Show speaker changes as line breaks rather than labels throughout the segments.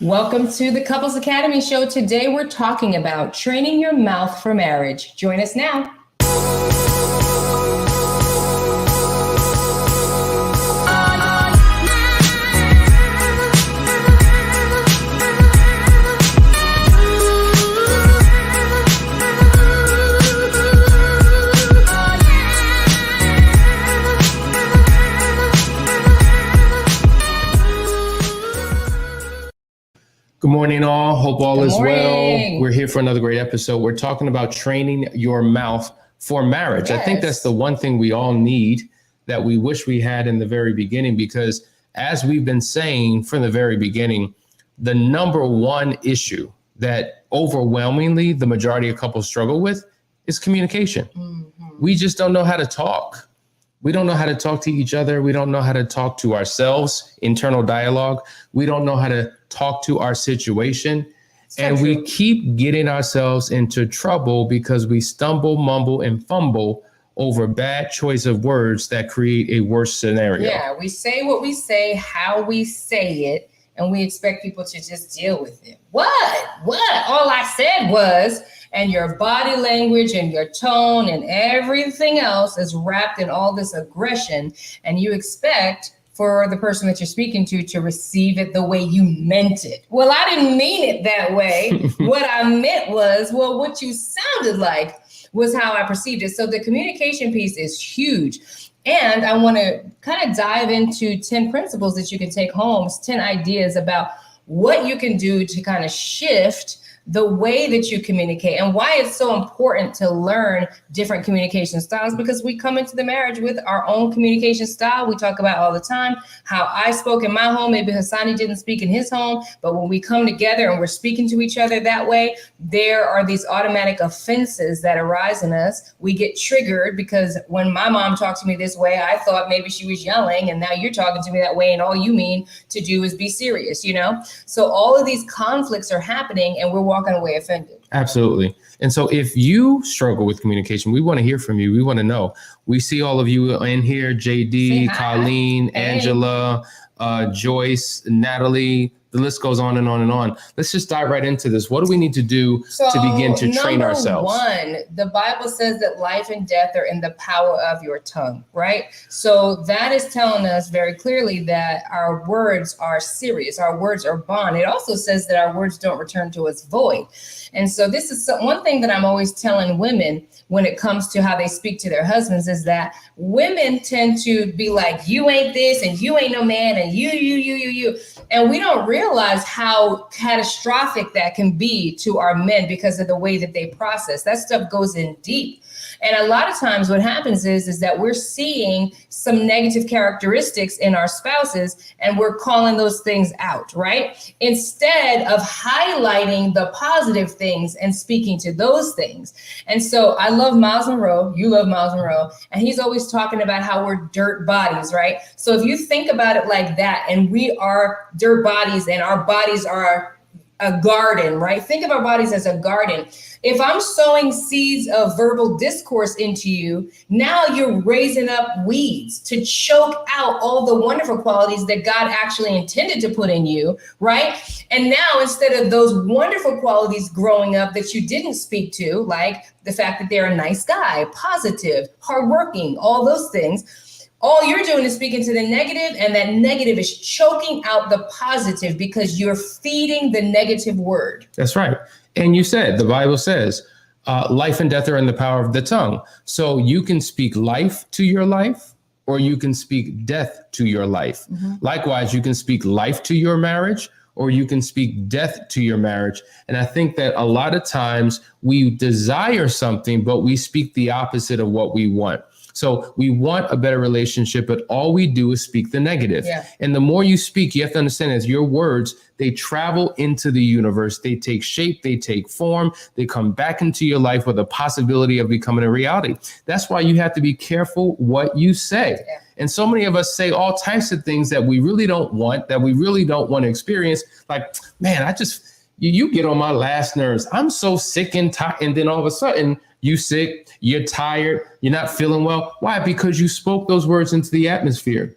Welcome to the Couples Academy show. Today we're talking about training your mouth for marriage. Join us now.
Good morning, all. Hope all
Good
is
morning.
well. We're here for another great episode. We're talking about training your mouth for marriage.
Yes.
I think that's the one thing we all need that we wish we had in the very beginning, because as we've been saying from the very beginning, the number one issue that overwhelmingly the majority of couples struggle with is communication. We just don't know how to talk. We don't know how to talk to each other. We don't know how to talk to ourselves, internal dialogue. We don't know how to talk to our situation. And we keep getting ourselves into trouble because we stumble, mumble, and fumble over bad choice of words that create a worse scenario.
Yeah, we say what we say, how we say it, and we expect people to just deal with it. What? All I said was, and your body language and your tone and everything else is wrapped in all this aggression, and you expect for the person that you're speaking to receive it the way you meant it. Well, I didn't mean it that way. What I meant was, well, what you sounded like was how I perceived it. So the communication piece is huge. And I want to kind of dive into 10 principles that you can take home, 10 ideas about what you can do to kind of shift the way that you communicate, and why it's so important to learn different communication styles, because we come into the marriage with our own communication style. We talk about all the time how I spoke in my home, maybe Hassani didn't speak in his home, but when we come together and we're speaking to each other that way, there are these automatic offenses that arise in us. We get triggered because when my mom talked to me this way, I thought maybe she was yelling, and now you're talking to me that way, and all you mean to do is be serious, So all of these conflicts are happening, and we're walking away offended.
Absolutely. And so if you struggle with communication, we want to hear from you. We want to know. We see all of you in here: JD, Colleen, Angela, Joyce, Natalie. The list goes on and on and on. Let's just dive right into this. What do we need to do to begin to train ourselves?
Number one, the Bible says that life and death are in the power of your tongue, right? So that is telling us very clearly that our words are serious. Our words are bond. It also says that our words don't return to us void. And so this is one thing that I'm always telling women when it comes to how they speak to their husbands, is that women tend to be like, you ain't this, and you ain't no man, and you. And we don't realize how catastrophic that can be to our men because of the way that they process. That stuff goes in deep. And a lot of times what happens is that we're seeing some negative characteristics in our spouses, and we're calling those things out, right? Instead of highlighting the positive things and speaking to those things. And so I love Miles Monroe. You love Miles Monroe. And he's always talking about how we're dirt bodies, right? So if you think about it like that, and we are dirt bodies and our bodies are a garden, right? Think of our bodies as a garden. If I'm sowing seeds of verbal discourse into you, now you're raising up weeds to choke out all the wonderful qualities that God actually intended to put in you, right? And now instead of those wonderful qualities growing up that you didn't speak to, like the fact that they're a nice guy, positive, hardworking, all those things, all you're doing is speaking to the negative, and that negative is choking out the positive because you're feeding the negative word.
That's right. And you said, the Bible says, life and death are in the power of the tongue. So you can speak life to your life, or you can speak death to your life. Likewise, you can speak life to your marriage, or you can speak death to your marriage. And I think that a lot of times we desire something, but we speak the opposite of what we want. So we want a better relationship, but all we do is speak the negative. Yeah. And the more you speak, you have to understand is your words, they travel into the universe. They take shape, they take form, they come back into your life with a possibility of becoming a reality. That's why you have to be careful what you say. Yeah. And so many of us say all types of things that we really don't want, that we really don't want to experience. Like, man, you get on my last nerves. I'm so sick and tired. And then all of a sudden you sick, you're tired, you're not feeling well. Why? Because you spoke those words into the atmosphere.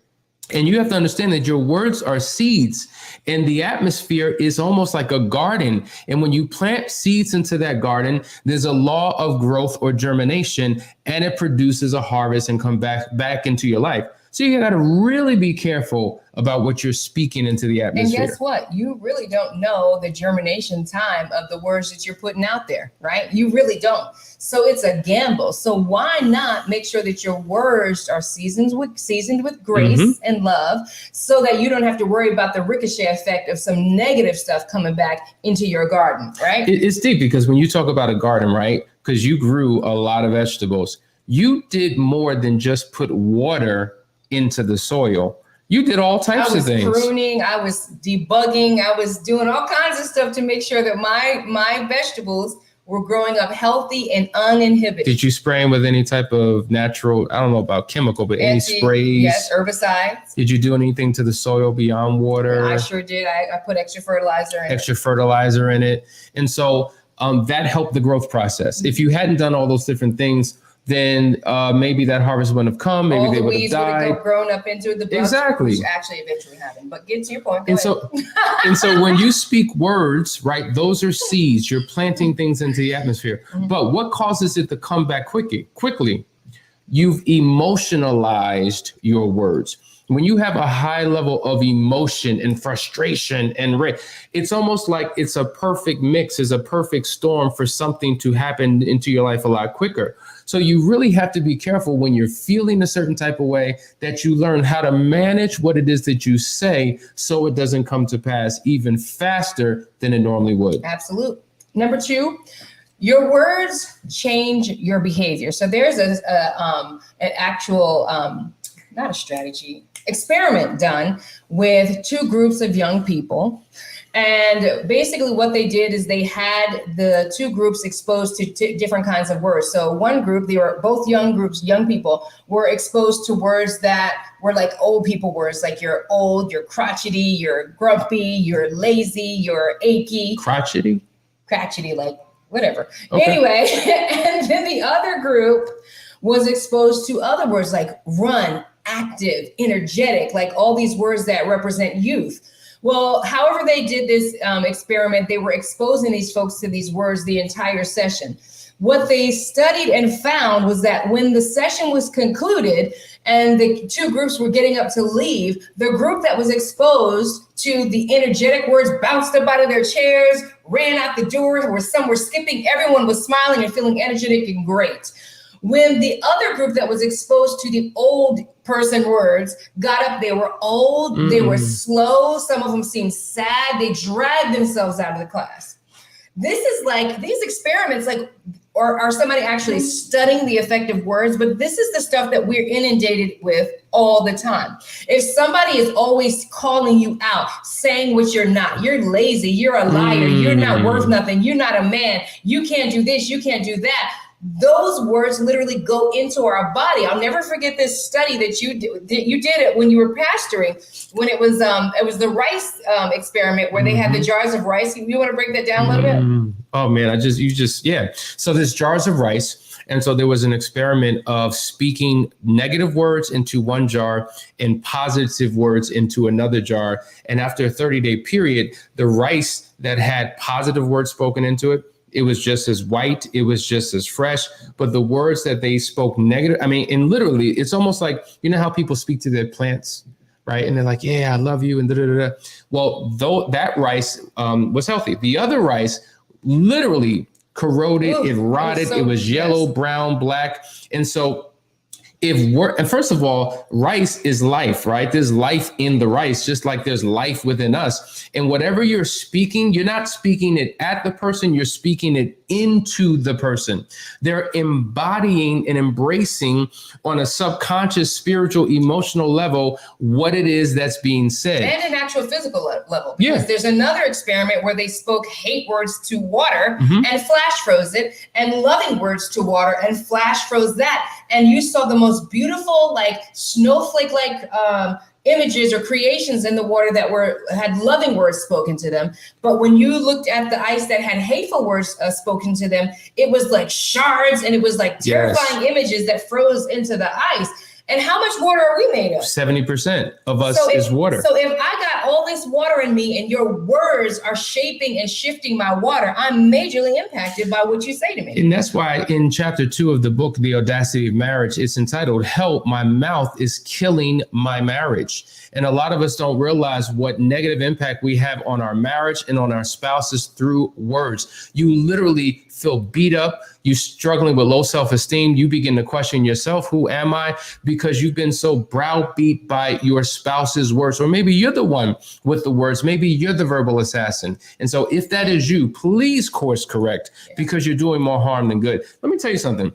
And you have to understand that your words are seeds, and the atmosphere is almost like a garden. And when you plant seeds into that garden, there's a law of growth or germination, and it produces a harvest and come back into your life. So you got to really be careful about what you're speaking into the atmosphere.
And guess what? You really don't know the germination time of the words that you're putting out there, right? You really don't. So it's a gamble. So why not make sure that your words are seasoned with grace and love, so that you don't have to worry about the ricochet effect of some negative stuff coming back into your garden, right?
It's deep, because when you talk about a garden, right? Because you grew a lot of vegetables, you did more than just put water into the soil. You did all types of things.
I was pruning, I was debugging, I was doing all kinds of stuff to make sure that my vegetables were growing up healthy and uninhibited.
Did you spray them with any type of natural, I don't know about chemical, but any sprays?
Yes, herbicides.
Did you do anything to the soil beyond water?
I sure did. I put extra fertilizer
in it. And so that helped the growth process. If you hadn't done all those different things, then maybe that harvest wouldn't have come. Maybe they would have died.
Would have grown up into the bugs,
exactly,
which actually eventually happened. But get to your point.
And so when you speak words, right, those are seeds. You're planting things into the atmosphere. But what causes it to come back quickly? You've emotionalized your words. When you have a high level of emotion and frustration and it's almost like it's a perfect mix, is a perfect storm for something to happen into your life a lot quicker. So you really have to be careful when you're feeling a certain type of way, that you learn how to manage what it is that you say, so it doesn't come to pass even faster than it normally would.
Absolutely. Number 2, your words change your behavior. So there's an actual, not a strategy, experiment done with 2 groups of young people. And basically what they did is they had the 2 groups exposed to different kinds of words. So one group, they were both young people were exposed to words that were like old people words, like you're old, you're crotchety, you're grumpy, you're lazy, you're achy.
Crotchety,
like whatever.
Okay.
Anyway, and then the other group was exposed to other words like run, active, energetic, like all these words that represent youth. Well, however they did this experiment, they were exposing these folks to these words the entire session. What they studied and found was that when the session was concluded and the 2 groups were getting up to leave, the group that was exposed to the energetic words bounced up out of their chairs, ran out the door, or some were skipping. Everyone was smiling and feeling energetic and great. When the other group that was exposed to the old person words got up, they were old, they were slow, some of them seemed sad, they dragged themselves out of the class. This is like, these experiments, like, are somebody actually studying the effect of words, but this is the stuff that we're inundated with all the time. If somebody is always calling you out, saying what you're not, you're lazy, you're a liar, you're not worth nothing, you're not a man, you can't do this, you can't do that, those words literally go into our body. I'll never forget this study that you did it when you were pastoring, when it was the rice experiment where they had the jars of rice. You want to break that down a little bit?
Oh man, yeah. So there's jars of rice. And so there was an experiment of speaking negative words into one jar and positive words into another jar. And after a 30-day period, the rice that had positive words spoken into it, it was just as white, it was just as fresh, but the words that they spoke negative, I mean, and literally, it's almost like, you know how people speak to their plants, right? And they're like, yeah, I love you, and da-da-da-da. Well, though that rice was healthy. The other rice literally corroded, it rotted, it was yellow, brown, black. And so and first of all, rice is life, right? There's life in the rice, just like there's life within us. And whatever you're speaking, you're not speaking it at the person, you're speaking it into the person. They're embodying and embracing on a subconscious, spiritual, emotional level what it is that's being said.
And an actual physical level. Because there's another experiment where they spoke hate words to water and flash froze it, and loving words to water and flash froze that. And you saw the most beautiful, like snowflake-like images or creations in the water that had loving words spoken to them. But when you looked at the ice that had hateful words spoken to them, it was like shards, and it was like terrifying images that froze into the ice. And how much water are we made of?
70% of us is water.
So if I got all this water in me and your words are shaping and shifting my water, I'm majorly impacted by what you say to me.
And that's why in chapter 2 of the book, The Audacity of Marriage, it's entitled, Help, My Mouth is Killing My Marriage. And a lot of us don't realize what negative impact we have on our marriage and on our spouses through words. You literally feel beat up. You're struggling with low self-esteem. You begin to question yourself. Who am I? Because you've been so browbeat by your spouse's words. Or maybe you're the one with the words. Maybe you're the verbal assassin. And so if that is you, please course correct, because you're doing more harm than good. Let me tell you something.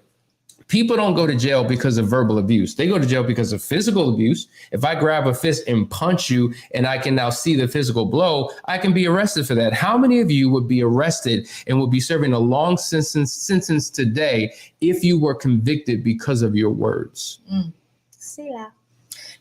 People don't go to jail because of verbal abuse. They go to jail because of physical abuse. If I grab a fist and punch you and I can now see the physical blow, I can be arrested for that. How many of you would be arrested and would be serving a long sentence today if you were convicted because of your words?
See that.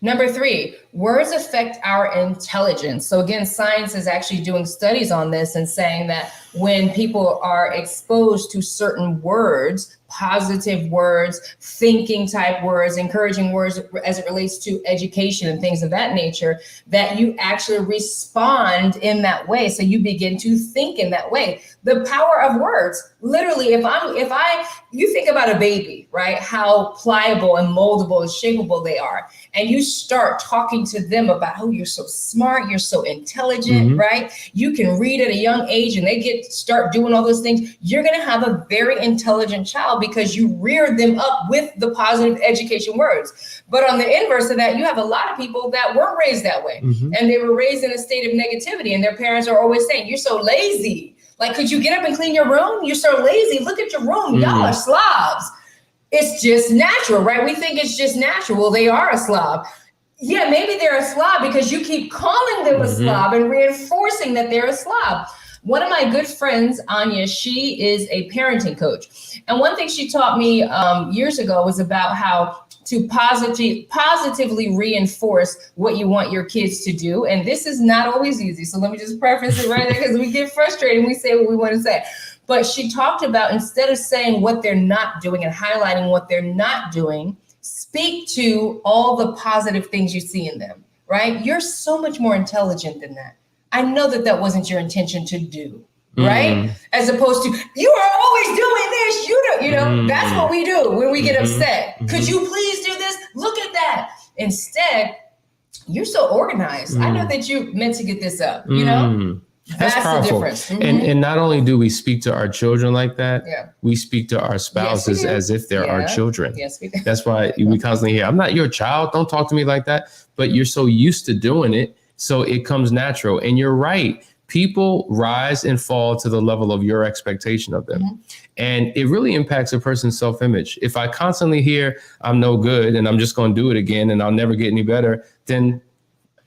Number 3, words affect our intelligence. So again, science is actually doing studies on this and saying that when people are exposed to certain words, positive words, thinking type words, encouraging words as it relates to education and things of that nature, that you actually respond in that way. So you begin to think in that way. The power of words, literally, you think about a baby, right? How pliable and moldable and shapeable they are. And you start talking to them about, oh, you're so smart, you're so intelligent, right? You can read at a young age and they start doing all those things. You're going to have a very intelligent child because you reared them up with the positive education words. But on the inverse of that, you have a lot of people that weren't raised that way. And they were raised in a state of negativity. And their parents are always saying, you're so lazy. Like, could you get up and clean your room? You're so lazy. Look at your room. Y'all are slobs. It's just natural, right? We think it's just natural. Well, they are a slob. Yeah, maybe they're a slob because you keep calling them a slob and reinforcing that they're a slob. One of my good friends, Anya, she is a parenting coach. And one thing she taught me years ago was about how to positively reinforce what you want your kids to do. And this is not always easy. So let me just preface it right there, because we get frustrated and we say what we want to say. But she talked about, instead of saying what they're not doing and highlighting what they're not doing, speak to all the positive things you see in them, right? You're so much more intelligent than that. I know that wasn't your intention to do, right? As opposed to, you are always doing this, that's what we do when we get upset. Could you please do this? Look at that. Instead, you're so organized. I know that you meant to get this up,
That's powerful.
The difference.
And not only do we speak to our children like that, we speak to our spouses as if they're our children.
Yes, we do.
That's why we constantly hear, I'm not your child. Don't talk to me like that. But you're so used to doing it, so it comes natural. And you're right. People rise and fall to the level of your expectation of them. And it really impacts a person's self-image. If I constantly hear, I'm no good and I'm just going to do it again and I'll never get any better, then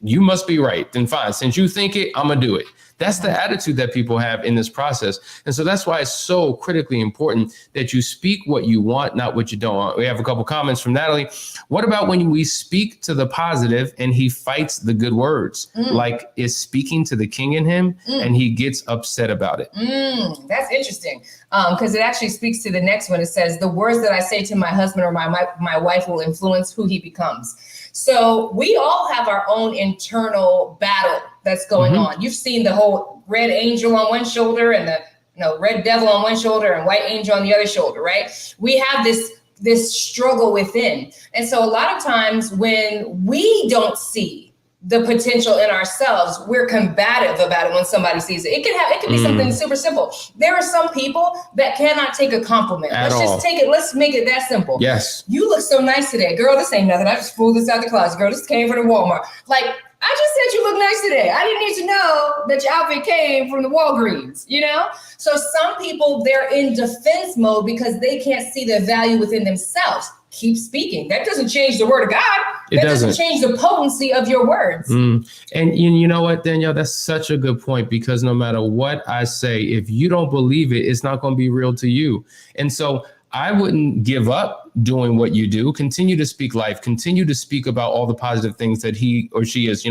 you must be right. Then fine. Since you think it, I'm going to do it. That's the attitude that people have in this process. And so that's why it's so critically important that you speak what you want, not what you don't want. We have a couple comments from Natalie. What about when we speak to the positive and he fights the good words? Like, is speaking to the king in him and he gets upset about it?
That's interesting, because it actually speaks to the next one. It says, the words that I say to my husband or my wife will influence who he becomes. So we all have our own internal battle that's going on. You've seen the whole red angel on one shoulder and the red devil on one shoulder and white angel on the other shoulder, right? We have this struggle within. And so a lot of times when we don't see the potential in ourselves, we're combative about it when somebody sees it. It can be something super simple. There are some people that cannot take a compliment. Let's make it that simple.
Yes.
You look so nice today. Girl, this ain't nothing. I just pulled this out the closet. Girl, this came from the Walmart. Like, I just said you look nice today. I didn't need to know that your outfit came from the Walgreens, So some people, they're in defense mode because they can't see the value within themselves. Keep speaking. That doesn't change the word of God. That doesn't change the potency of your words.
And you know what, Danielle, that's such a good point, because no matter what I say, if you don't believe it, it's not going to be real to you. And so I wouldn't give up doing what you do. Continue to speak life. Continue to speak about all the positive things that he or she is.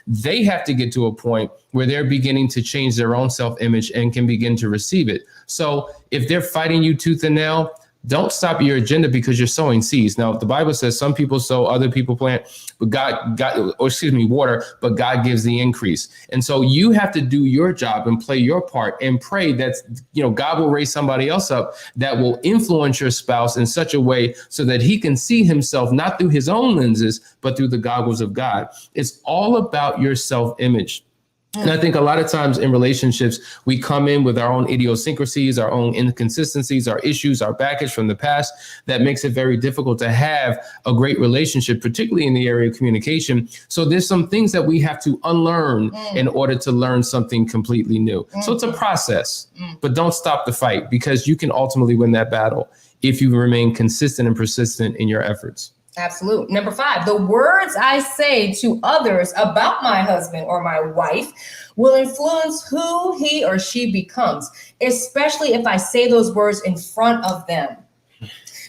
They have to get to a point where they're beginning to change their own self-image and can begin to receive it. So if they're fighting you tooth and nail, Don't stop your agenda because you're sowing seeds. Now, the Bible says some people sow, other people plant, but water, but God gives the increase. And so you have to do your job and play your part and pray that, God will raise somebody else up that will influence your spouse in such a way so that he can see himself not through his own lenses, but through the goggles of God. It's all about your self-image. And I think a lot of times in relationships, we come in with our own idiosyncrasies, our own inconsistencies, our issues, our baggage from the past that makes it very difficult to have a great relationship, particularly in the area of communication. So there's some things that we have to unlearn in order to learn something completely new. So it's a process, but don't stop the fight, because you can ultimately win that battle if you remain consistent and persistent in your efforts.
Absolute. Number 5, the words I say to others about my husband or my wife will influence who he or she becomes, especially if I say those words in front of them.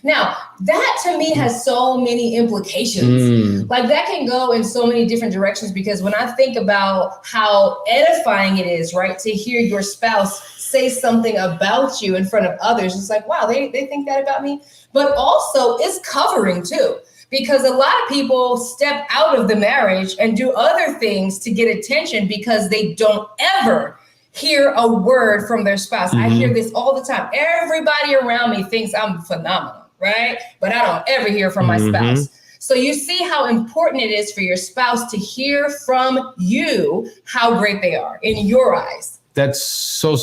Now, that to me has so many implications. Like that can go in so many different directions, because when I think about how edifying it is, right, to hear your spouse say something about you in front of others, it's like, wow, they think that about me. But also it's covering too. Because a lot of people step out of the marriage and do other things to get attention because they don't ever hear a word from their spouse. I hear this all the time. Everybody around me thinks I'm phenomenal, right? But I don't ever hear from my spouse. So you see how important it is for your spouse to hear from you how great they are in your eyes.
That's so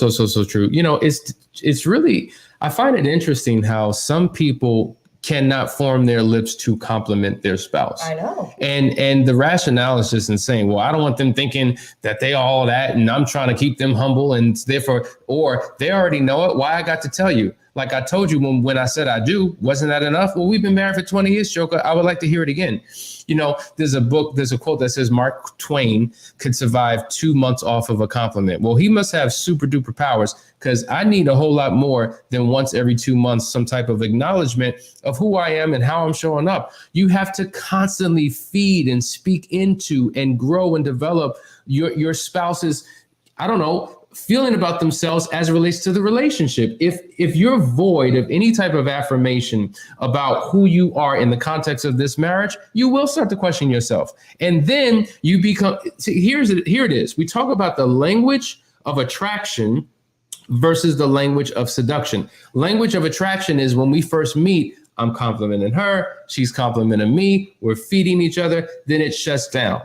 true. It's really, I find it interesting how some people cannot form their lips to compliment their spouse.
I know.
And the rationale is just insane. Well, I don't want them thinking that they all that, and I'm trying to keep them humble, and therefore, or they already know it. Why I got to tell you? Like I told you when I said I do, wasn't that enough? Well, we've been married for 20 years, Joker. I would like to hear it again. There's a quote that says Mark Twain could survive 2 months off of a compliment. Well, he must have super duper powers, because I need a whole lot more than once every 2 months, some type of acknowledgement of who I am and how I'm showing up. You have to constantly feed and speak into and grow and develop your spouse's, feeling about themselves as it relates to the relationship. If you're void of any type of affirmation about who you are in the context of this marriage, you will start to question yourself. And then you become, here it is. We talk about the language of attraction versus the language of seduction. Language of attraction is when we first meet, I'm complimenting her, she's complimenting me, we're feeding each other, then it shuts down.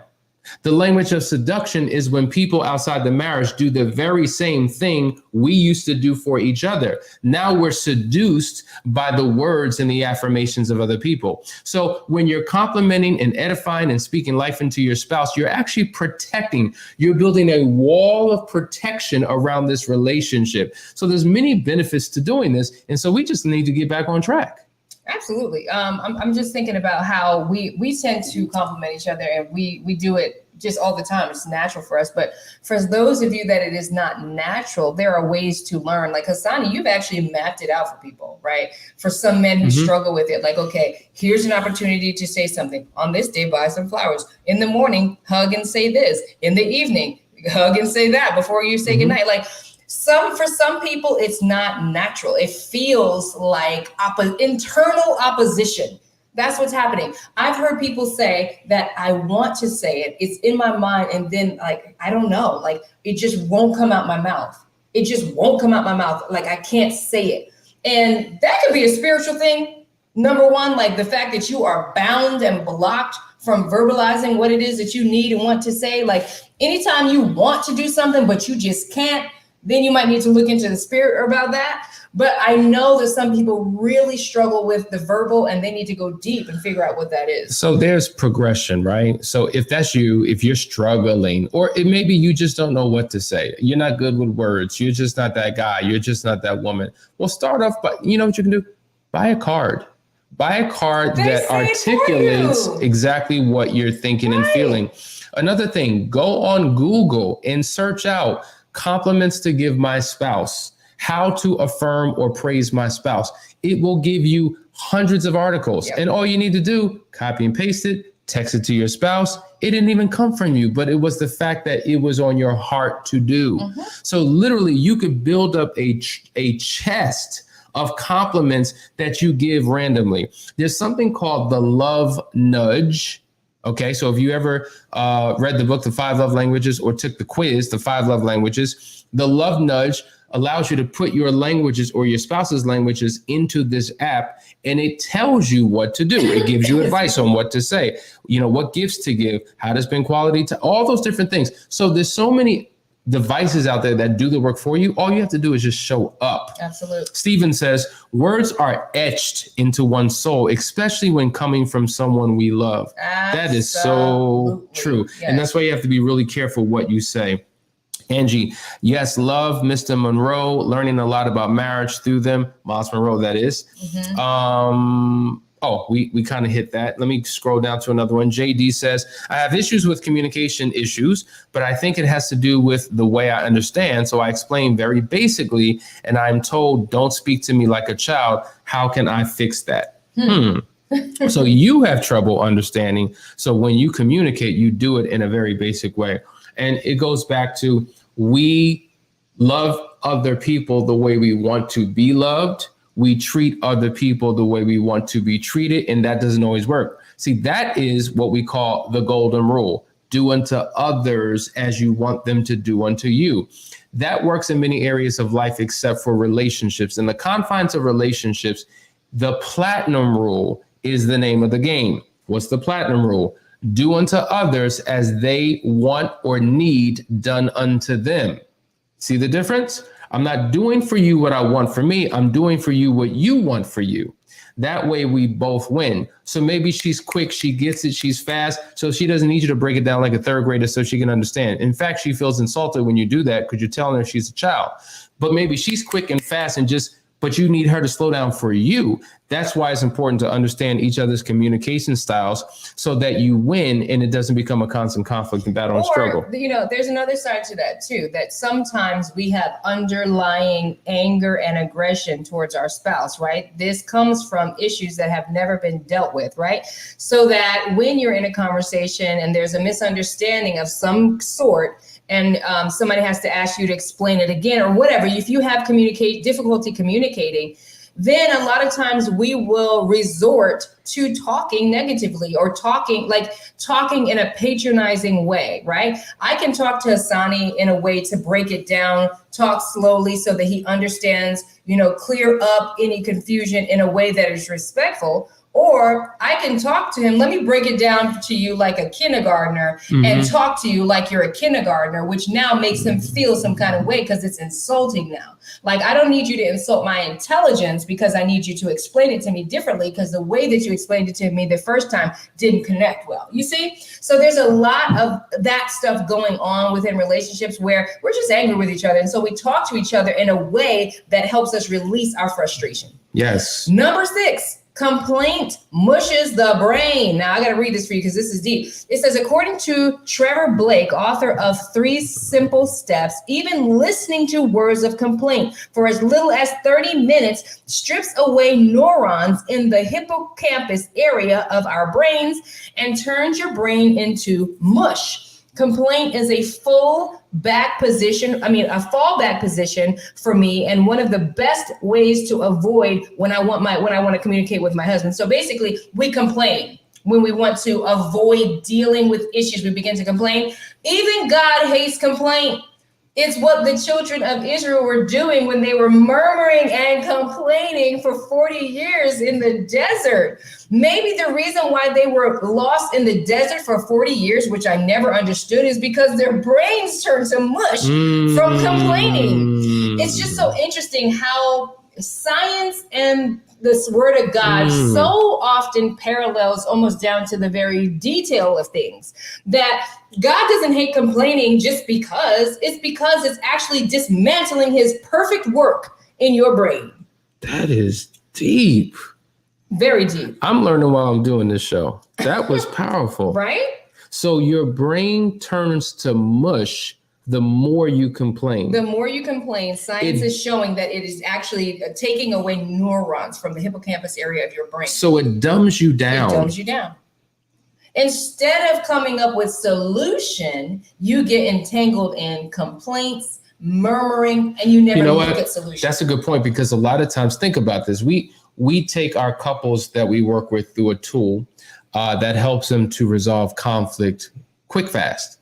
The language of seduction is when people outside the marriage do the very same thing we used to do for each other. Now we're seduced by the words and the affirmations of other people. So when you're complimenting and edifying and speaking life into your spouse, you're actually protecting. You're building a wall of protection around this relationship. So there's many benefits to doing this. And so we just need to get back on track.
Absolutely. I'm just thinking about how we tend to compliment each other, and we do it just all the time. It's natural for us. But for those of you that it is not natural, there are ways to learn. Like Hassani, you've actually mapped it out for people, right? For some men who struggle with it, like, okay, here's an opportunity to say something. On this day, buy some flowers. In the morning, hug and say this. In the evening, hug and say that before you say goodnight. Like, for some people, it's not natural. It feels like internal opposition. That's what's happening. I've heard people say that I want to say it. It's in my mind. And then I don't know, it just won't come out my mouth. It just won't come out my mouth. Like I can't say it. And that could be a spiritual thing. Number one, like the fact that you are bound and blocked from verbalizing what it is that you need and want to say. Like anytime you want to do something, but you just can't, then you might need to look into the spirit about that. But I know that some people really struggle with the verbal, and they need to go deep and figure out what that is.
So there's progression, right? So if that's you, if you're struggling, or it maybe you just don't know what to say, you're not good with words, you're just not that guy, you're just not that woman. Well, start off by, you know what you can do? Buy a card. Buy a card that articulates exactly what you're thinking and feeling. Another thing, go on Google and search out compliments to give my spouse, how to affirm or praise my spouse. It will give you hundreds of articles. And all you need to do, copy and paste it, text it to your spouse. It didn't even come from you, but it was the fact that it was on your heart to do. So literally you could build up a chest of compliments that you give randomly. There's something called the love nudge. Okay, so if you ever read the book, The 5 Love Languages, or took the quiz, The 5 Love Languages, the love nudge allows you to put your languages or your spouse's languages into this app, and it tells you what to do. It gives you advice on what to say, what gifts to give, how to spend quality time, all those different things. So there's so many devices out there that do the work for you. All you have to do is just show up.
Absolutely.
Stephen says, words are etched into one's soul, especially when coming from someone we love. Absolutely. That is so true. Yes. And that's why you have to be really careful what you say. Angie, yes, love Mr. Monroe, learning a lot about marriage through them. Miles Monroe, that is. Mm-hmm. We kind of hit that. Let me scroll down to another one. JD says, I have issues with communication issues, but I think it has to do with the way I understand. So I explain very basically, and I'm told, don't speak to me like a child. How can I fix that? So you have trouble understanding. So when you communicate, you do it in a very basic way. And it goes back to, we love other people the way we want to be loved. We treat other people the way we want to be treated, and that doesn't always work. See, that is what we call the golden rule. Do unto others as you want them to do unto you. That works in many areas of life except for relationships. In the confines of relationships, the platinum rule is the name of the game. What's the platinum rule? Do unto others as they want or need done unto them. See the difference? I'm not doing for you what I want for me. I'm doing for you what you want for you. That way we both win. So maybe she's quick, she gets it, she's fast, so she doesn't need you to break it down like a third grader so she can understand. In fact, she feels insulted when you do that because you're telling her she's a child. But maybe she's quick and fast but you need her to slow down for you. That's why it's important to understand each other's communication styles so that you win and it doesn't become a constant conflict and battle and struggle.
There's another side to that too, that sometimes we have underlying anger and aggression towards our spouse, right? This comes from issues that have never been dealt with, right? So that when you're in a conversation and there's a misunderstanding of some sort, and somebody has to ask you to explain it again or whatever, if you have difficulty communicating, then a lot of times we will resort to talking negatively or talking in a patronizing way, right? I can talk to Hassani in a way to break it down, talk slowly so that he understands, clear up any confusion in a way that is respectful. Or I can talk to him, let me break it down to you like a kindergartner and talk to you like you're a kindergartner, which now makes him feel some kind of way because it's insulting now. Like, I don't need you to insult my intelligence because I need you to explain it to me differently because the way that you explained it to me the first time didn't connect well. You see? So there's a lot of that stuff going on within relationships where we're just angry with each other. And so we talk to each other in a way that helps us release our frustration.
Yes.
Number 6. Complaint mushes the brain. Now I got to read this for you because this is deep. It says, according to Trevor Blake, author of 3 Simple Steps, even listening to words of complaint for as little as 30 minutes strips away neurons in the hippocampus area of our brains and turns your brain into mush. Complaint is a fallback position for me, and one of the best ways to avoid when I want to communicate with my husband. So basically, we complain when we want to avoid dealing with issues. We begin to complain. Even God hates complaint. It's what the children of Israel were doing when they were murmuring and complaining for 40 years in the desert. Maybe the reason why they were lost in the desert for 40 years, which I never understood, is because their brains turned to mush from complaining. It's just so interesting how science and this word of God so often parallels almost down to the very detail of things, that God doesn't hate complaining just because it's actually dismantling his perfect work in your brain.
That is deep.
Very deep.
I'm learning while I'm doing this show. That was powerful.
Right?
So your brain turns to mush the more you complain.
The more you complain, science is showing that it is actually taking away neurons from the hippocampus area of your brain.
So it dumbs you down.
It dumbs you down. Instead of coming up with solution, you get entangled in complaints, murmuring, and you never look at solutions.
That's a good point, because a lot of times, think about this. We take our couples that we work with through a tool that helps them to resolve conflict quick, fast.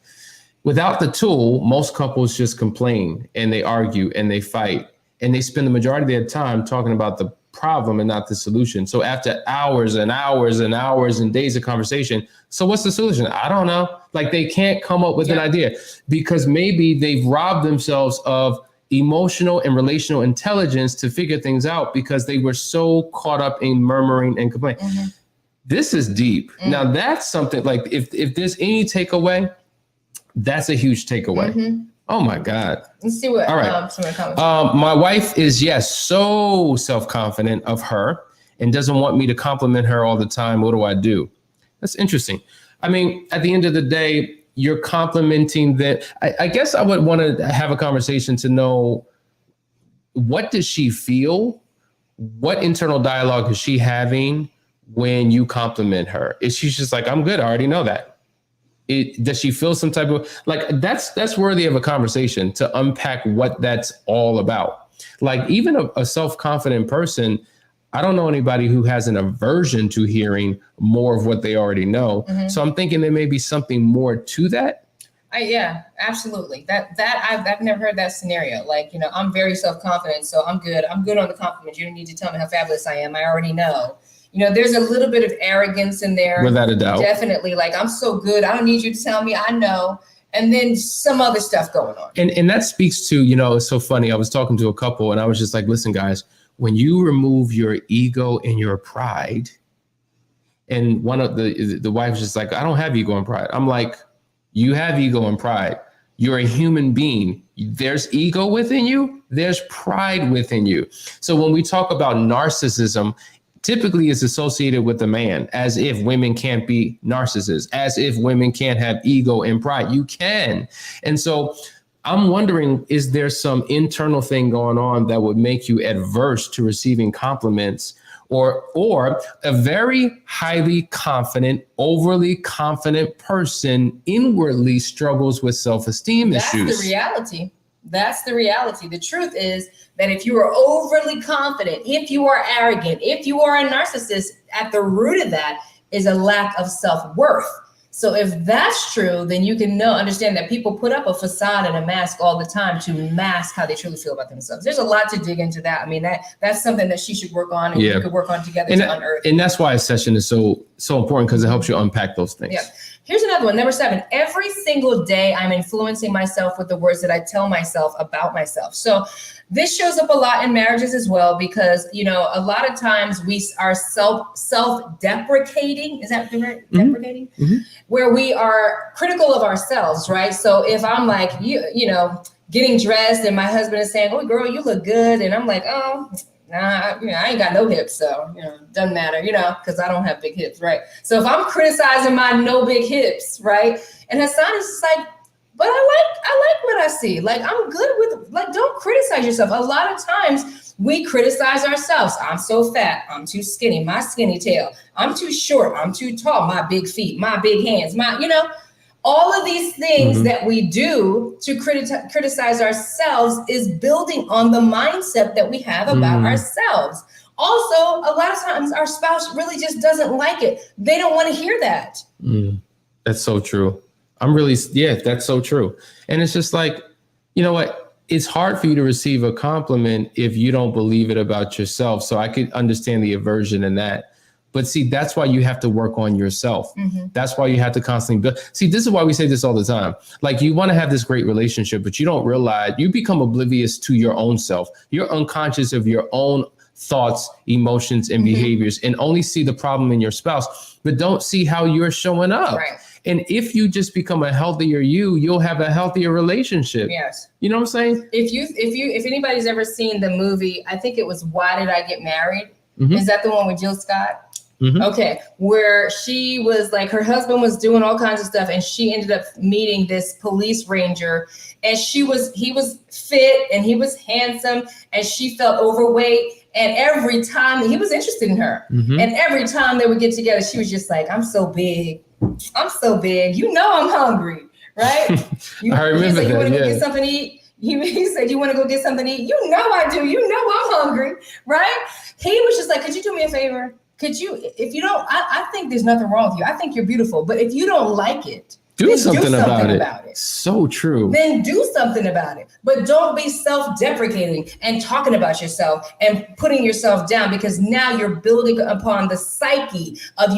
Without the tool, most couples just complain and they argue and they fight, and they spend the majority of their time talking about the problem and not the solution. So after hours and hours and hours and days of conversation, so what's the solution? I don't know. Like, they can't come up with an idea, because maybe they've robbed themselves of emotional and relational intelligence to figure things out because they were so caught up in murmuring and complaining. Mm-hmm. This is deep. Mm-hmm. Now that's something, like, if there's any takeaway, that's a huge takeaway. Mm-hmm. Oh my God.
Let's see what.
All right. My wife is, so self-confident of her and doesn't want me to compliment her all the time. What do I do? That's interesting. I mean, at the end of the day, you're complimenting that. I guess I would want to have a conversation to know, what does she feel? What internal dialogue is she when you compliment her? Is she just like, I'm good, I already know that? Does she feel some type of, like, that's worthy of a conversation to unpack what that's all about. Like, even a self-confident person, I don't know anybody who has an aversion to hearing more of what they already know. Mm-hmm. So I'm thinking there may be something more to that.
Yeah, absolutely. That I've never heard that scenario. Like, I'm very self-confident, so I'm good. I'm good on the compliment. You don't need to tell me how fabulous I am. I already know. There's a little bit of arrogance in there.
Without a doubt.
Definitely. Like, I'm so good, I don't need you to tell me, I know. And then some other stuff going on.
And that speaks to, it's so funny. I was talking to a couple and I was just like, listen, guys, when you remove your ego and your pride, and one of the wife was just like, I don't have ego and pride. I'm like, you have ego and pride. You're a human being. There's ego within you. There's pride within you. So when we talk about narcissism, typically is associated with a man, as if women can't be narcissists, as if women can't have ego and pride. You can. And so I'm wondering, is there some internal thing going on that would make you adverse to receiving compliments, or a very highly confident, overly confident person inwardly struggles with self-esteem issues?
That's the reality. That's the reality. The truth is that if you are overly confident, if you are arrogant, if you are a narcissist, at the root of that is a lack of self-worth. So if that's true, then you can understand that people put up a facade and a mask all the time to mask how they truly feel about themselves. There's a lot to dig into that. I mean, that's something that she should work on, and you could work on together to unearth.
And that's why a session is so important, because it helps you unpack those things.
Yeah. Here's another one, number 7. Every single day, I'm influencing myself with the words that I tell myself about myself. So this shows up a lot in marriages as well, because, a lot of times we are self-deprecating. Is that right? Mm-hmm. Deprecating? Mm-hmm. Where we are critical of ourselves, right? So if I'm like, getting dressed and my husband is saying, oh, girl, you look good. And I'm like, oh, I ain't got no hips, so doesn't matter, because I don't have big hips, right? So if I'm criticizing my no big hips, right, and Hassan is like, but I like what I see. Like, I'm good with, like, don't criticize yourself. A lot of times we criticize ourselves. I'm so fat. I'm too skinny. My skinny tail. I'm too short. I'm too tall. My big feet. My big hands. All of these things that we do to criticize ourselves is building on the mindset that we have about ourselves. Also, a lot of times our spouse really just doesn't like it. They don't want to hear that.
That's so true. That's so true. And it's just like, you know what? It's hard for you to receive a compliment if you don't believe it about yourself. So I could understand the aversion in that. But see, that's why you have to work on yourself. Mm-hmm. That's why you have to constantly build. See, this is why we say this all the time. Like, you want to have this great relationship, but you don't realize you become oblivious to your own self. You're unconscious of your own thoughts, emotions, and behaviors, and only see the problem in your spouse, but don't see how you're showing up.
Right.
And if you just become a healthier you'll have a healthier relationship.
Yes.
You know what I'm saying?
If anybody's ever seen the movie, I think it was Why Did I Get Married? Mm-hmm. Is that the one with Jill Scott? Mm-hmm. Okay, where she was like, her husband was doing all kinds of stuff, and she ended up meeting this police ranger, and he was fit and he was handsome, and she felt overweight. And every time he was interested in her, and every time they would get together, she was just like, I'm so big. I'm hungry, right?
I remember that.
You want to
get
something to eat? He said, you want to go get something to eat? You know I do. You know I'm hungry, right? He was just like, could you do me a favor? Could you, if you don't, I think there's nothing wrong with you. I think you're beautiful. But if you don't like it,
do something about it. So true.
Then do something about it. But don't be self-deprecating and talking about yourself and putting yourself down, because now you're building upon the psyche of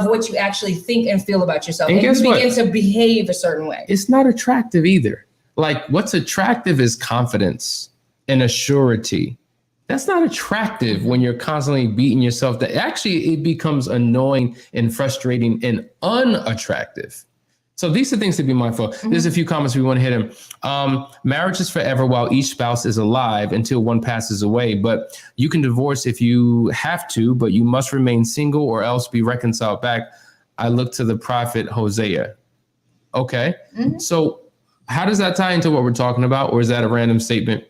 what you actually think and feel about yourself. And you begin to behave a certain way.
It's not attractive either. Like, what's attractive is confidence and a surety. That's not attractive when you're constantly beating yourself down. Actually, it becomes annoying and frustrating and unattractive. So these are things to be mindful of. There's a few comments we want to hit them. Marriage is forever while each spouse is alive until one passes away. But you can divorce if you have to, but you must remain single or else be reconciled back. I look to the prophet Hosea. Okay. So how does that tie into what we're talking about? Or is that a random statement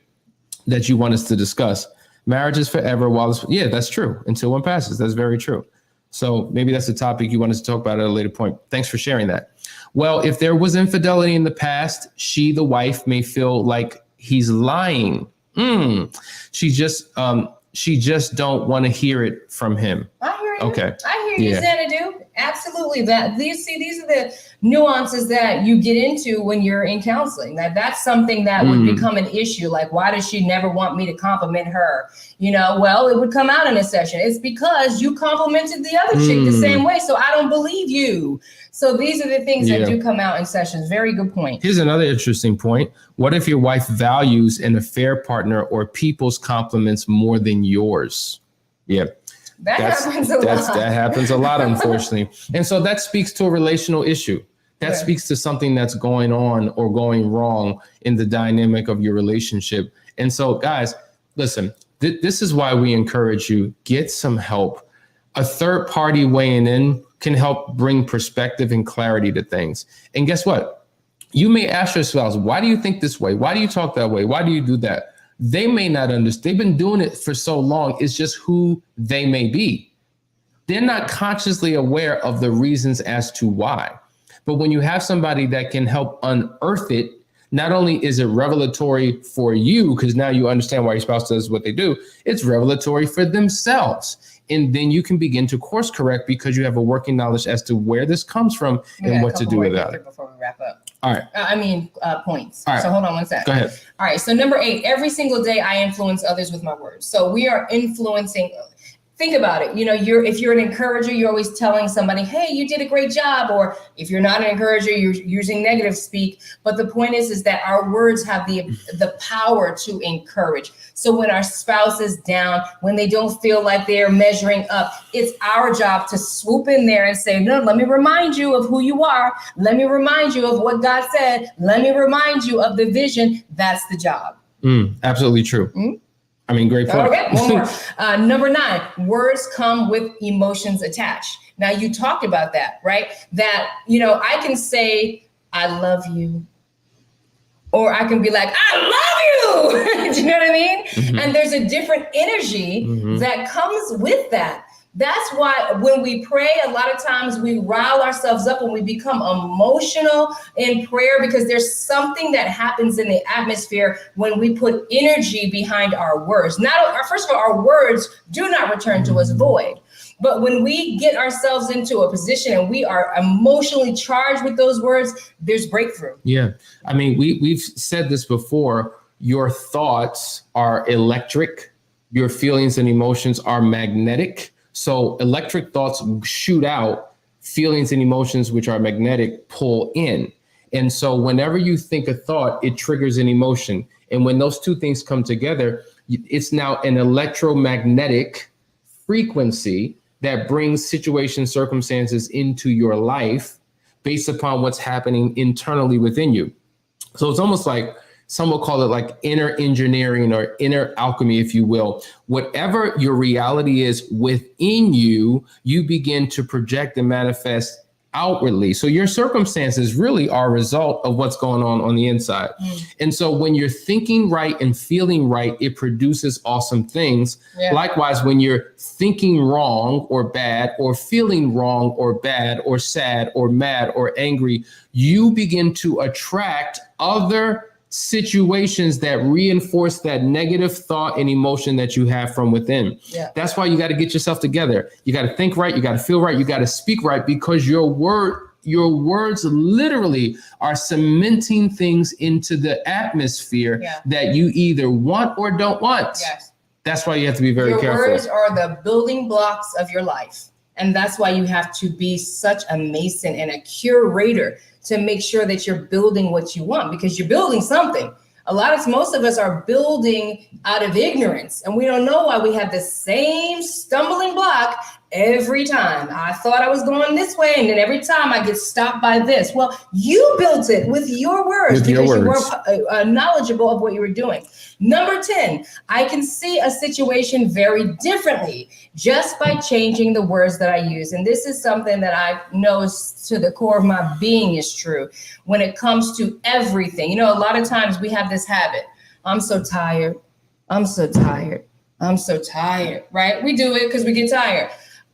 that you want us to discuss? Marriage is forever while yeah, that's true. Until one passes. That's very true. So maybe that's a topic you want us to talk about at a later point. Thanks for sharing that. Well, if there was infidelity in the past, she, the wife, may feel like he's lying. She just don't want to hear it from him.
I hear you.
Okay.
I hear you, Xanadu. Absolutely. These are the nuances that you get into when you're in counseling. That's something that would become an issue. Like, why does she never want me to compliment her? Well, it would come out in a session. It's because you complimented the other chick the same way. So I don't believe you. So these are the things that do come out in sessions. Very good point.
Here's another interesting point. What if your wife values an affair partner or people's compliments more than yours? Yeah.
That happens
a lot, unfortunately. And so that speaks to a relational issue. That speaks to something that's going on or going wrong in the dynamic of your relationship. And so, guys, listen, this is why we encourage you, get some help. A third party weighing in can help bring perspective and clarity to things. And guess what? You may ask your spouse, why do you think this way? Why do you talk that way? Why do you do that? They may not understand. They've been doing it for so long. It's just who they may be. They're not consciously aware of the reasons as to why. But when you have somebody that can help unearth it, not only is it revelatory for you, because now you understand why your spouse does what they do, it's revelatory for themselves. And then you can begin to course correct because you have a working knowledge as to where this comes from and what to do about it.
Before we wrap up.
All right.
Points.
All right.
So hold on one second.
Go ahead.
All right. So number 8, every single day I influence others with my words. So we are influencing. Think about it. If you're an encourager, you're always telling somebody, hey, you did a great job. Or if you're not an encourager, you're using negative speak. But the point is that our words have the power to encourage. So when our spouse is down, when they don't feel like they're measuring up, it's our job to swoop in there and say, no, let me remind you of who you are. Let me remind you of what God said. Let me remind you of the vision. That's the job.
Absolutely true. I mean, great point.
Okay, one more. Number 9, words come with emotions attached. Now, you talked about that, right? That, I can say, I love you. Or I can be like, I love you. Do you know what I mean? And there's a different energy that comes with that. That's why when we pray, a lot of times we rile ourselves up and we become emotional in prayer, because there's something that happens in the atmosphere when we put energy behind our words. First of all, our words do not return to us void. But when we get ourselves into a position and we are emotionally charged with those words, there's breakthrough. Yeah.
I mean, we've said this before. Your thoughts are electric. Your feelings and emotions are magnetic. So electric thoughts shoot out, feelings and emotions, which are magnetic, pull in. And so whenever you think a thought, it triggers an emotion. And when those two things come together, it's now an electromagnetic frequency that brings situations, circumstances into your life based upon what's happening internally within you. So it's almost like some will call it like inner engineering or inner alchemy, if you will. Whatever your reality is within you, you begin to project and manifest outwardly. So your circumstances really are a result of what's going on the inside. And so when you're thinking right and feeling right, it produces awesome things. Yeah. Likewise, when you're thinking wrong or bad or feeling wrong or bad or sad or mad or angry, you begin to attract other situations that reinforce that negative thought and emotion that you have from within.
Yeah.
That's why you got to get yourself together. You got to think right. You got to feel right. You got to speak right, because your words literally are cementing things into the atmosphere that you either want or don't want.
Yes.
That's why you have to be very careful.
Your words are the building blocks of your life. And that's why you have to be such a mason and a curator to make sure that you're building what you want, because you're building something. Most of us are building out of ignorance, and we don't know why we have the same stumbling block every time. I thought I was going this way, and then every time I get stopped by this. Well, you built it with your words because you were knowledgeable of what you were doing. Number 10, I can see a situation very differently just by changing the words that I use. And this is something that I know to the core of my being is true when it comes to everything. You know, a lot of times we have this habit. I'm so tired. I'm so tired. I'm so tired, right? We do it because we get tired.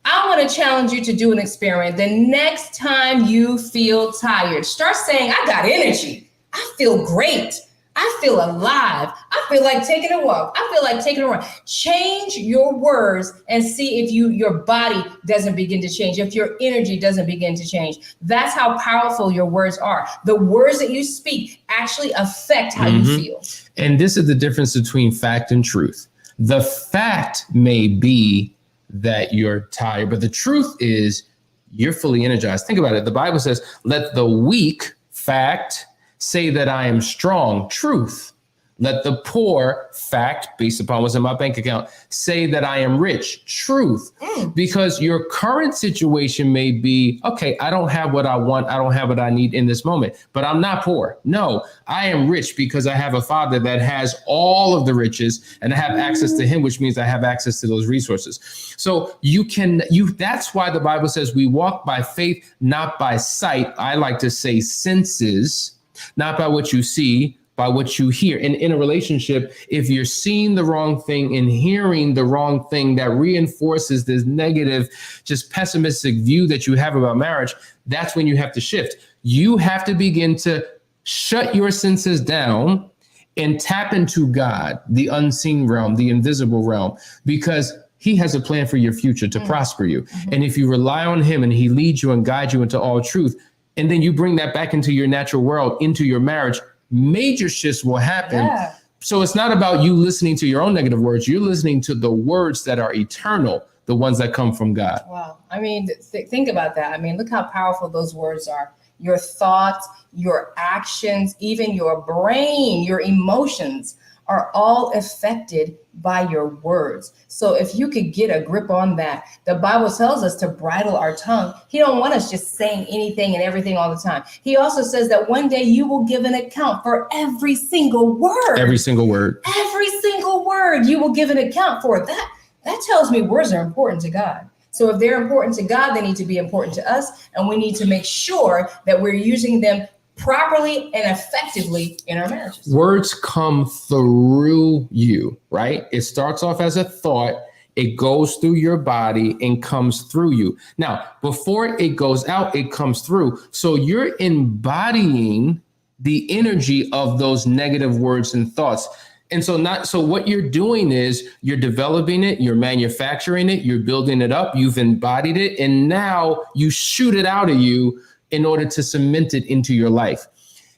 I want to challenge you to do an experiment. The next time you feel tired, start saying, I got energy. I feel great. I feel alive. I feel like taking a walk. I feel like taking a run. Change your words and see if your body doesn't begin to change, if your energy doesn't begin to change. That's how powerful your words are. The words that you speak actually affect how you feel.
And this is the difference between fact and truth. The fact may be that you're tired, but the truth is you're fully energized. Think about it. The Bible says, let the weak, fact, say that I am strong, truth. Let the poor, fact, based upon what's in my bank account, say that I am rich, truth. Because your current situation may be, okay, I don't have what I want. I don't have what I need in this moment, but I'm not poor. No, I am rich because I have a Father that has all of the riches, and I have access to him, which means I have access to those resources. So that's why the Bible says we walk by faith, not by sight. I like to say senses, not by what you see, by what you hear. And in a relationship, if you're seeing the wrong thing and hearing the wrong thing that reinforces this negative, just pessimistic view that you have about marriage, that's when you have to shift. You have to begin to shut your senses down and tap into God, the unseen realm, the invisible realm, because he has a plan for your future to prosper you. And if you rely on him and he leads you and guides you into all truth, and then you bring that back into your natural world, into your marriage, major shifts will happen. Yeah. So it's not about you listening to your own negative words. You're listening to the words that are eternal, the ones that come from God.
Wow. I mean, think about that. I mean, look how powerful those words are. Your thoughts, your actions, even your brain, your emotions are all affected by your words. So if you could get a grip on that, the Bible tells us to bridle our tongue. He don't want us just saying anything and everything all the time. He also says that one day you will give an account for every single word.
Every single word.
Every single word you will give an account for. That tells me words are important to God. So if they're important to God, they need to be important to us. And we need to make sure that we're using them properly and effectively in our marriages.
Words come through you, right? It starts off as a thought. It goes through your body and comes through you. Now, before it goes out, it comes through. So you're embodying the energy of those negative words and thoughts. And so what you're doing is you're developing it, you're manufacturing it, you're building it up, you've embodied it, and now you shoot it out of you in order to cement it into your life.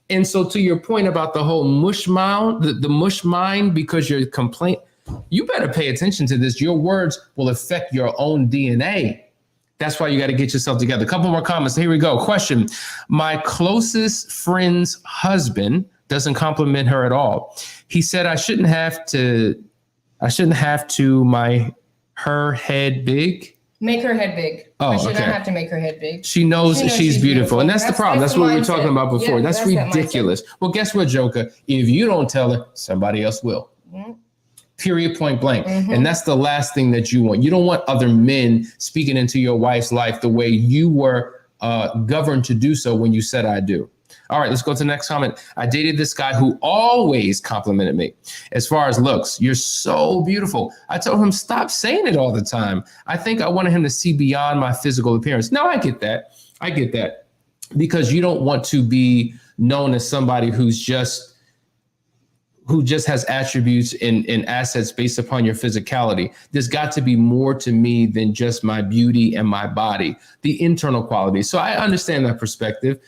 And so to your point about the whole mush mind, the mush mind, because you're you better pay attention to this. Your words will affect your own DNA. That's why you got to get yourself together. A couple more comments. Here we go. Question. My closest friend's husband doesn't compliment her at all. He said I shouldn't have to her head big.
Make her head big.
Oh,
I should
okay.
not have to make her head big.
She knows she's beautiful. And that's the problem. That's what we were talking about before.
Yeah,
that's ridiculous. Well, guess what, Joker? If you don't tell her, somebody else will. Mm-hmm. Period, point blank. Mm-hmm. And that's the last thing that you want. You don't want other men speaking into your wife's life the way you were governed to do so when you said I do. All right, let's go to the next comment. I dated this guy who always complimented me. As far as looks, you're so beautiful. I told him, stop saying it all the time. I think I wanted him to see beyond my physical appearance. No, I get that. Because you don't want to be known as somebody who's just who just has attributes and assets based upon your physicality. There's got to be more to me than just my beauty and my body, the internal quality. So I understand that perspective.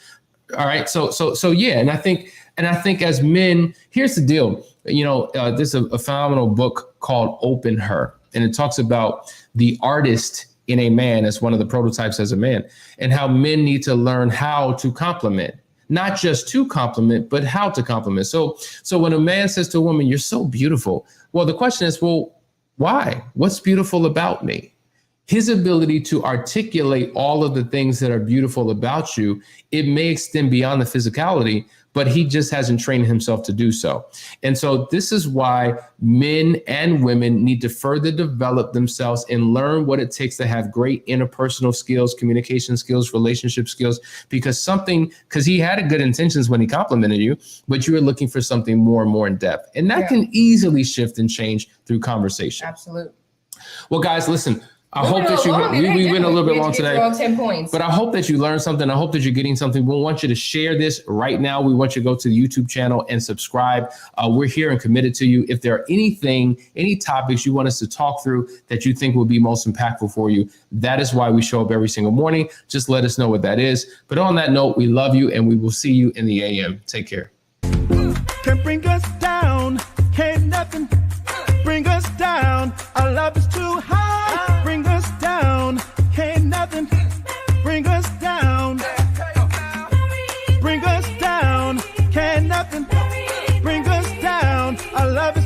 All right. So yeah. And I think as men, here's the deal. There's a phenomenal book called Open Her, and it talks about the artist in a man as one of the prototypes as a man, and how men need to learn how to compliment, not just to compliment, but how to compliment. So when a man says to a woman, "You're so beautiful," well, the question is, well, why? What's beautiful about me? His ability to articulate all of the things that are beautiful about you, it may extend beyond the physicality, but he just hasn't trained himself to do so. And so this is why men and women need to further develop themselves and learn what it takes to have great interpersonal skills, communication skills, relationship skills, because he had good intentions when he complimented you, but you were looking for something more and more in depth. And that can easily shift and change through conversation.
Absolutely.
Well, guys, listen. I hope that we went a little bit long today,
10 points.
But I hope that you learned something. I hope that you're getting something. We want you to share this right now. We want you to go to the YouTube channel and subscribe. We're here and committed to you. If there are any topics you want us to talk through that you think will be most impactful for you, that is why we show up every single morning. Just let us know what that is. But on that note, we love you and we will see you in the AM. Take care.
Can't bring us down. Can't nothing bring us down. Our love is too high. Bring us down, can't nothing bring us down. Bring us down, can't nothing bring us down. I love it.